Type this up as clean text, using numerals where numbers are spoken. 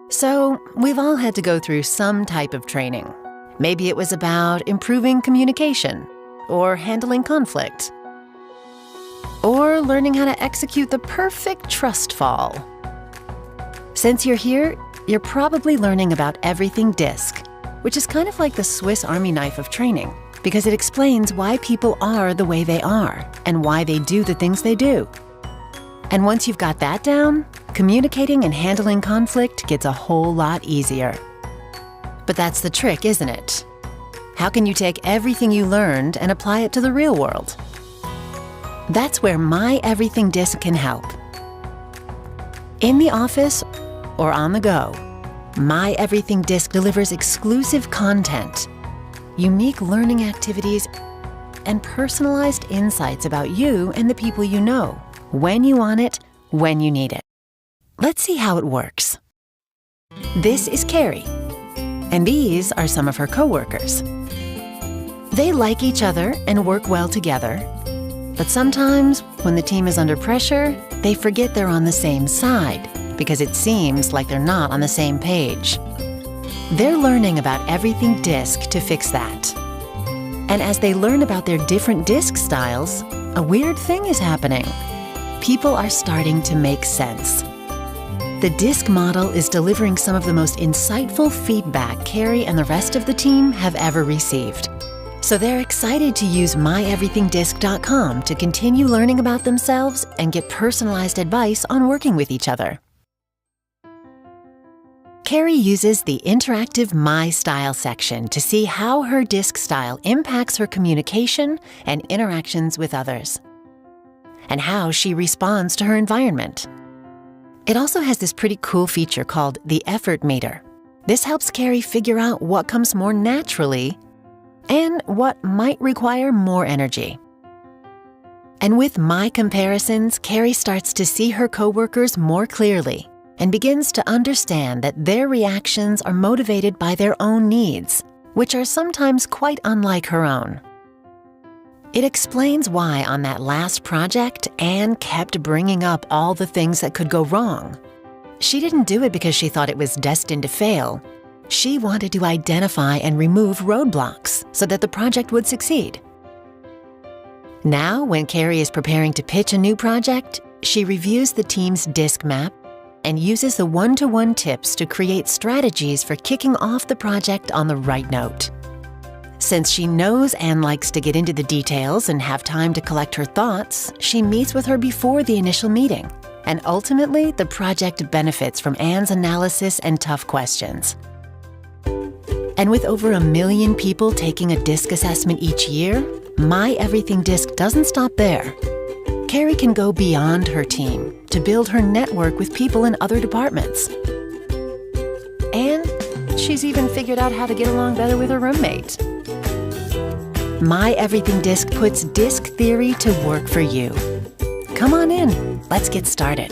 So, we've all had to go through some type of training. Maybe it was about improving communication, or handling conflict, or learning how to execute the perfect trust fall. Since you're here, you're probably learning about MyEverythingDiSC, which is kind of like the Swiss Army knife of training, because it explains why people are the way they are and why they do the things they do. And once you've got that down, communicating and handling conflict gets a whole lot easier. But that's the trick, isn't it? How can you take everything you learned and apply it to the real world? That's where MyEverythingDiSC can help. In the office or on the go, MyEverythingDiSC delivers exclusive content, unique learning activities, and personalized insights about you and the people you know, when you want it, when you need it. Let's see how it works. This is Carrie, and these are some of her coworkers. They like each other and work well together, but sometimes when the team is under pressure, they forget they're on the same side because it seems like they're not on the same page. They're learning about MyEverythingDiSC to fix that. And as they learn about their different disc styles, a weird thing is happening. People are starting to make sense. The DISC model is delivering some of the most insightful feedback Carrie and the rest of the team have ever received. So they're excited to use MyEverythingDiSC.com to continue learning about themselves and get personalized advice on working with each other. Carrie uses the interactive My Style section to see how her DISC style impacts her communication and interactions with others, and how she responds to her environment. It also has this pretty cool feature called the effort meter. This helps Carrie figure out what comes more naturally and what might require more energy. And with My Comparisons, Carrie starts to see her coworkers more clearly and begins to understand that their reactions are motivated by their own needs, which are sometimes quite unlike her own. It explains why on that last project, Anne kept bringing up all the things that could go wrong. She didn't do it because she thought it was destined to fail. She wanted to identify and remove roadblocks so that the project would succeed. Now, when Carrie is preparing to pitch a new project, she reviews the team's DISC map and uses the one-to-one tips to create strategies for kicking off the project on the right note. Since she knows Anne likes to get into the details and have time to collect her thoughts, she meets with her before the initial meeting, and ultimately, the project benefits from Anne's analysis and tough questions. And with over 1 million people taking a DISC assessment each year, MyEverythingDiSC doesn't stop there. Carrie can go beyond her team to build her network with people in other departments. And she's even figured out how to get along better with her roommate. MyEverythingDiSC puts DISC theory to work for you. Come on in, let's get started.